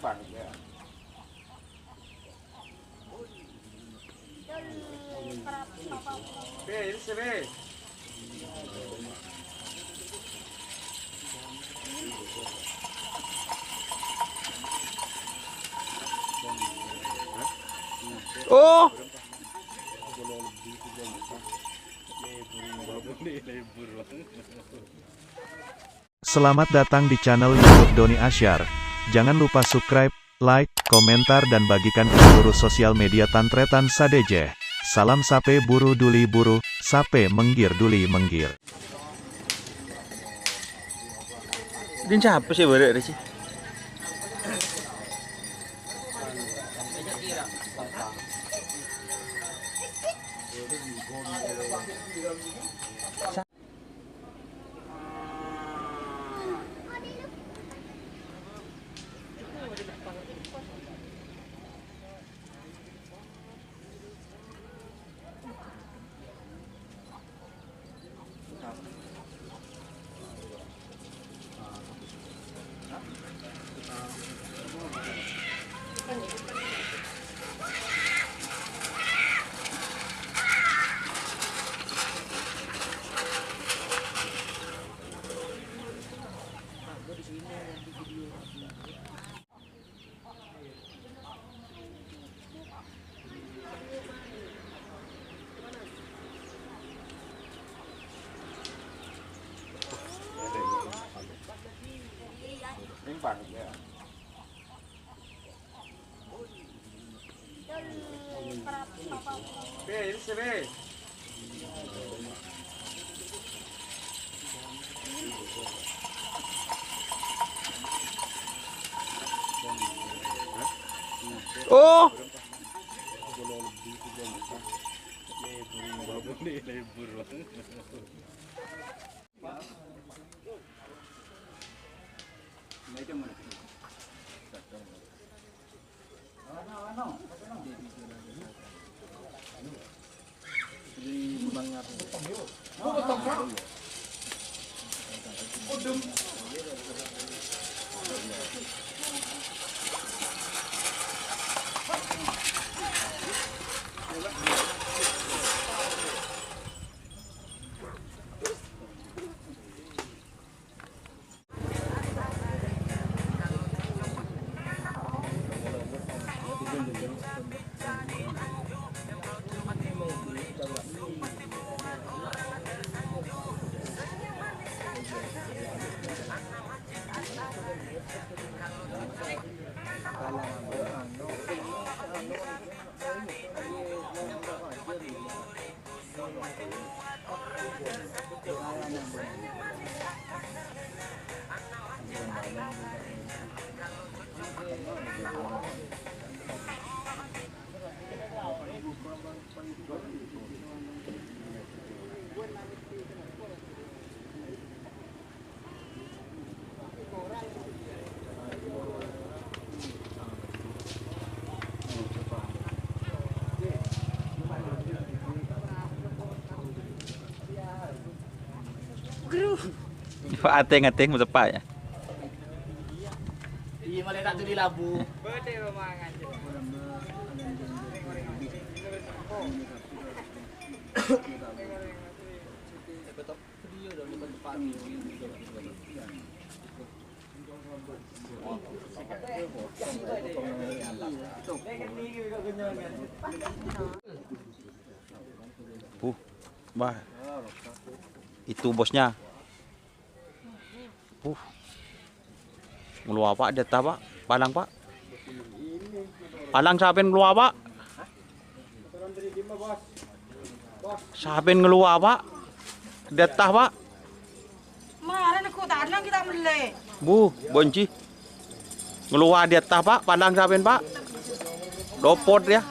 Oh. Selamat datang di channel YouTube Doni Asyar. Jangan lupa subscribe, like, komentar dan bagikan ke seluruh sosial media Tantretan Sadeje. Salam sape buru duli buru, sape menggir duli menggir. Din siapa sih balik sih? Oh. Ateng-ateng mau tepat ya. Iya, malah tak tu di labu. Bah. Itu bosnya. Ngeluar pak, dia pak, palang pak. Palang siapa yang ngeluar pak? Siapa yang ngeluar pak? Dia pak. Kemarin aku tak ada kita beli. Bu, bonci. Ngeluar dia pak, palang siapa pak? Dopot ya.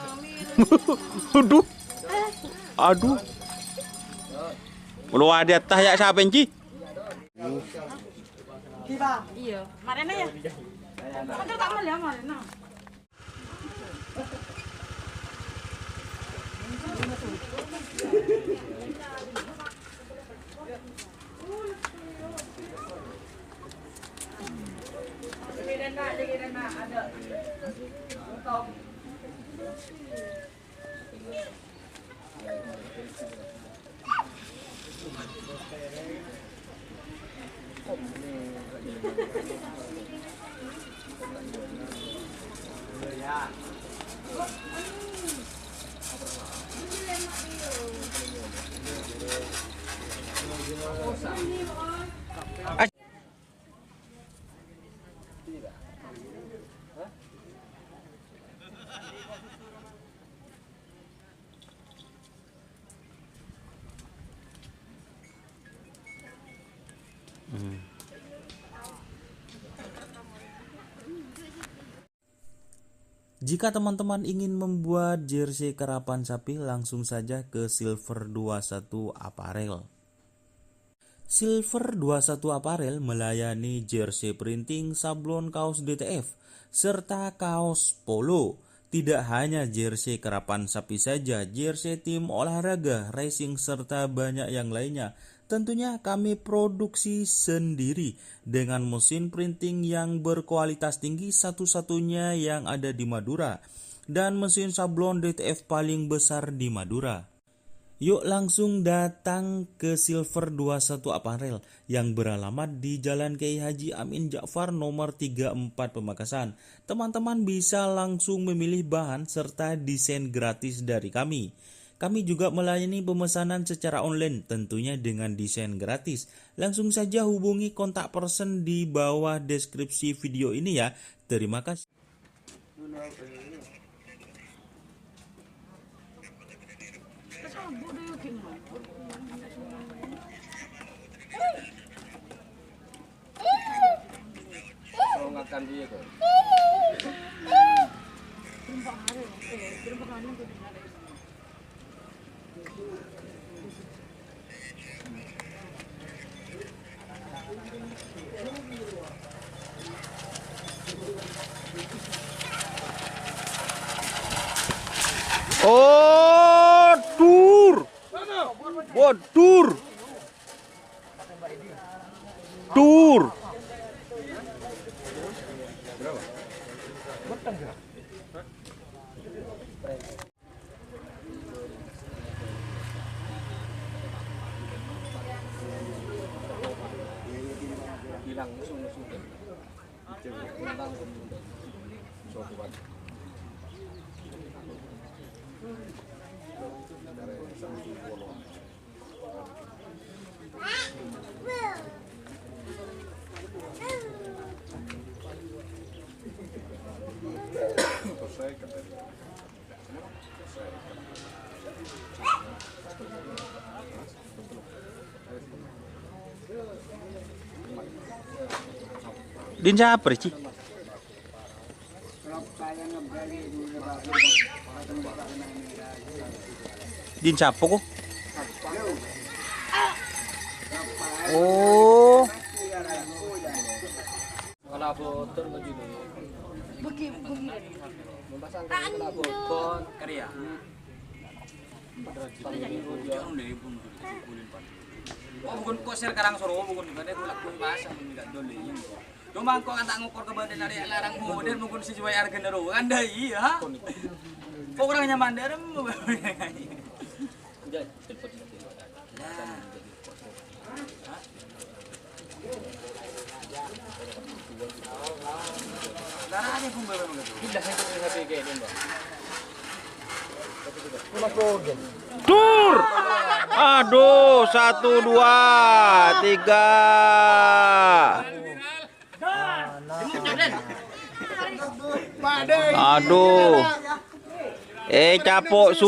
Aduh. Aduh. Ngeluar dia ya siapa yang Tiba. Iya. Marena ya. Kan tak meli ya marena. Beda nak lagi Jika teman-teman ingin membuat jersey karapan sapi, langsung saja ke Silver 21 Apparel. Silver 21 Apparel melayani jersey printing, sablon, kaos DTF, serta kaos polo. Tidak hanya jersey karapan sapi saja, jersey tim olahraga, racing, serta banyak yang lainnya. Tentunya kami produksi sendiri dengan mesin printing yang berkualitas tinggi, satu-satunya yang ada di Madura, dan mesin sablon DTF paling besar di Madura. Yuk langsung datang ke Silver 21 Apparel yang beralamat di Jalan Kiai Haji Amin Ja'far nomor 34 Pamekasan. Teman-teman bisa langsung memilih bahan serta desain gratis dari kami. Kami juga melayani pemesanan secara online, tentunya dengan desain gratis. Langsung saja hubungi kontak person di bawah deskripsi video ini ya. Terima kasih. Oh, dur. Dur. Dur. Din siapa sih? Din siapa kok? Oh. Kalabotan begini. Memasangkan kalabotan karya. Oh bukan kok sir karang soro bukan gade kulak kuy basa mendak dole yin. Cuma kok tak ngukur ke badan dari larang model bukan si jual harga nero anda iya. Kok orangnya mandar Jadi telepon Darahnya pun berapa begitu? Tidak saya HP kayak ini, Mbak. Dur. Aduh, 1, 2, 3. Aduh. Capok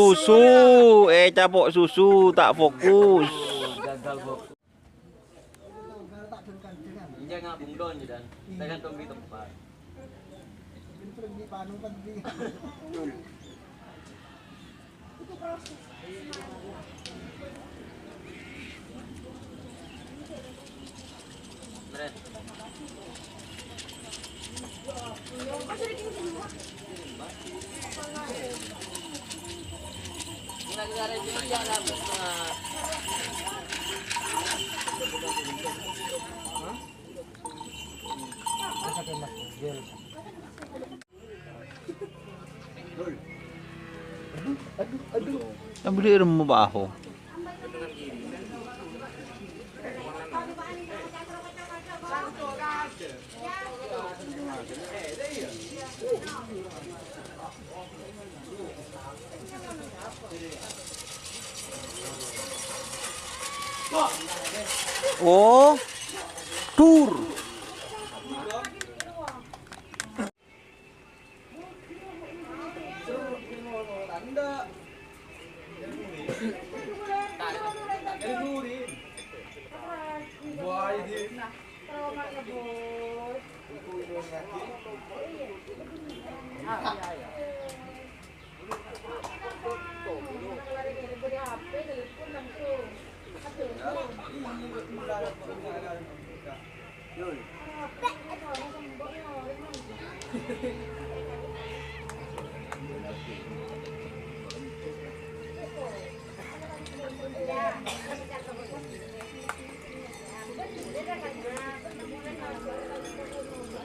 susu, tak fokus. Gagal fokus. Injak ngabung don dan tergantung di tempat. Yang beli remu baho. Oh, tur.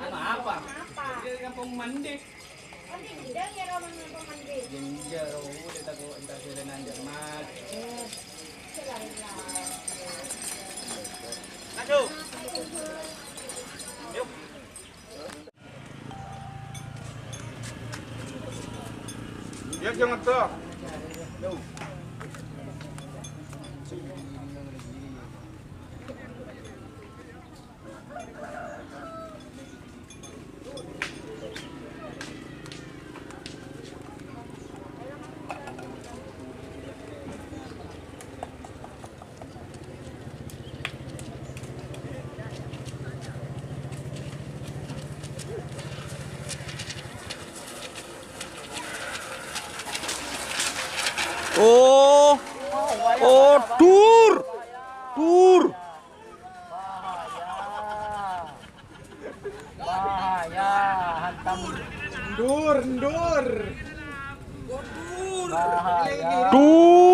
Apa? Dia kampung mandi. Ya jangan tuh. Oh, oh, tur, tur. Bahaya, hantam Ndur. bahaya. Tur.